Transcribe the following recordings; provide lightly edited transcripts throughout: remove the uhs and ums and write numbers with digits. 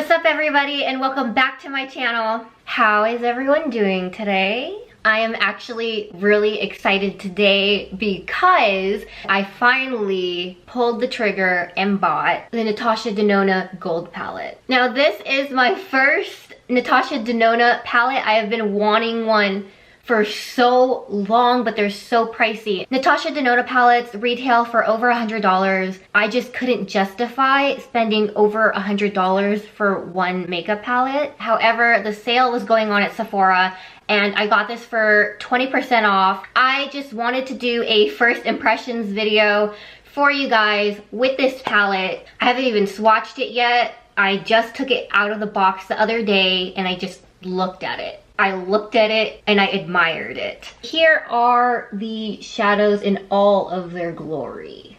What's up everybody and welcome back to my channel. How is everyone doing today? I am actually really excited today because I finally pulled the trigger and bought the Natasha Denona gold palette. Now this is my first Natasha Denona palette. I have been wanting one for so long, but they're so pricey. Natasha Denona palettes retail for over $100. I just couldn't justify spending over $100 for one makeup palette. However, the sale was going on at Sephora and I got this for 20% off. I just wanted to do a first impressions video for you guys with this palette. I haven't even swatched it yet. I just took it out of the box the other day and I just looked at it. I looked at it and I admired it. Here are the shadows in all of their glory.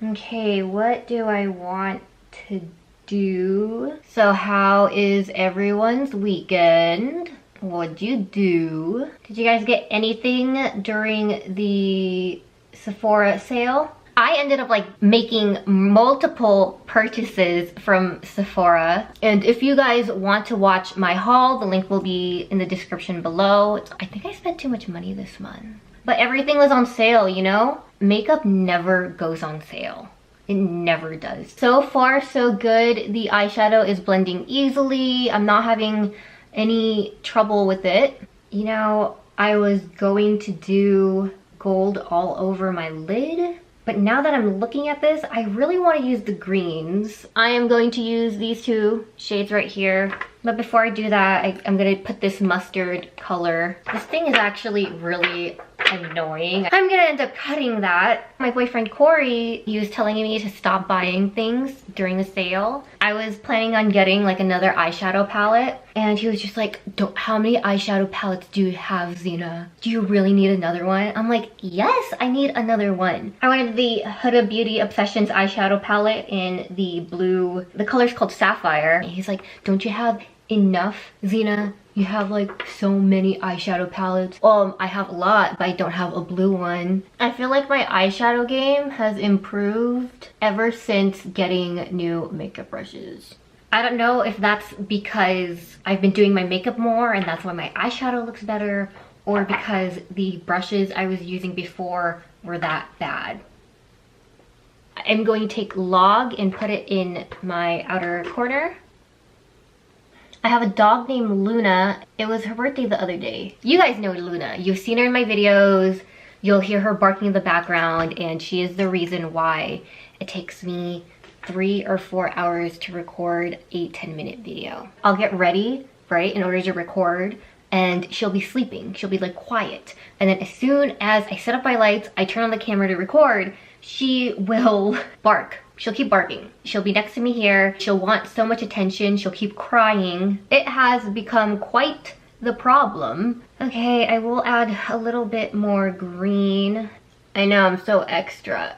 Okay, what do I want to do? So how is everyone's weekend? What'd you do? Did you guys get anything during the Sephora sale? I ended up like making multiple purchases from Sephora, and if you guys want to watch my haul, the link will be in the description below. I think I spent too much money this month, but everything was on sale, you know? Makeup never goes on sale. It never does. So far so good. The eyeshadow is blending easily. I'm not having any trouble with it. You know, I was going to do gold all over my lid, but now that I'm looking at this, I really want to use the greens. I am going to use these two shades right here. But before I do that, I'm going to put this mustard color. This thing is actually really annoying. I'm going to end up cutting that. My boyfriend Corey, he was telling me to stop buying things during the sale. I was planning on getting like another eyeshadow palette. And he was just like, how many eyeshadow palettes do you have, Xena? Do you really need another one? I'm like, yes, I need another one. I wanted the Huda Beauty Obsessions eyeshadow palette in the blue. The color's called Sapphire. And he's like, don't you have enough, Xena? You have like so many eyeshadow palettes. I have a lot, but I don't have a blue one. I feel like my eyeshadow game has improved ever since getting new makeup brushes. I don't know if that's because I've been doing my makeup more and that's why my eyeshadow looks better, or because the brushes I was using before were that bad. I'm going to take Log and put it in my outer corner. I have a dog named Luna. It was her birthday the other day. You guys know Luna. You've seen her in my videos. You'll hear her barking in the background, and she is the reason why it takes me 3 or 4 hours to record a 10-minute video. I'll get ready, right, in order to record, and she'll be sleeping. She'll be like quiet. And then as soon as I set up my lights, I turn on the camera to record, she will bark. She'll keep barking. She'll be next to me here. She'll want so much attention. She'll keep crying. It has become quite the problem. Okay, I will add a little bit more green. I know, I'm so extra.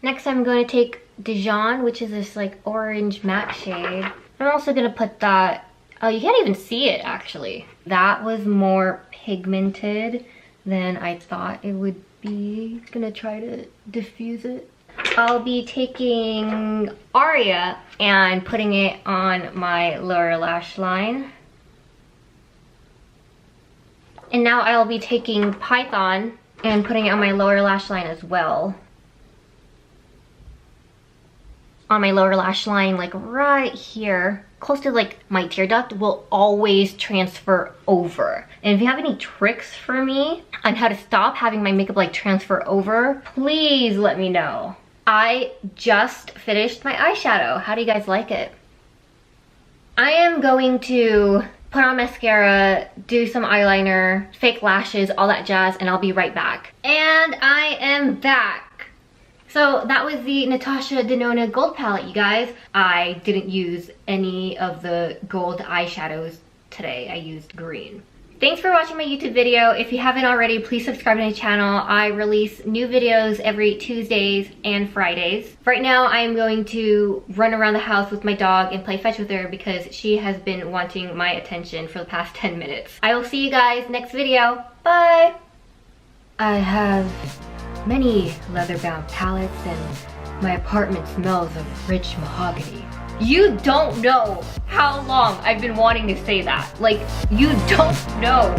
Next, I'm going to take Dijon, which is this like orange matte shade. I'm also going to put that, oh, you can't even see it actually. That was more pigmented than I thought it would be. Gonna try to diffuse it. I'll be taking Aria and putting it on my lower lash line. And now I'll be taking Python and putting it on my lower lash line as well. On my lower lash line, like right here, close to like my tear duct, will always transfer over. And if you have any tricks for me on how to stop having my makeup like transfer over, please let me know. I just finished my eyeshadow. How do you guys like it? I am going to put on mascara, do some eyeliner, fake lashes, all that jazz, and I'll be right back. And I am back. So that was the Natasha Denona gold palette, you guys. I didn't use any of the gold eyeshadows today. I used green. Thanks for watching my YouTube video. If you haven't already, please subscribe to my channel. I release new videos every Tuesdays and Fridays. Right now, I am going to run around the house with my dog and play fetch with her because she has been wanting my attention for the past 10 minutes. I will see you guys next video. Bye! I have many leather-bound palettes and my apartment smells of rich mahogany. You don't know how long I've been wanting to say that. Like, you don't know.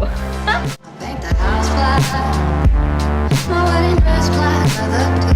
Make the house fly. My wedding dress black leather.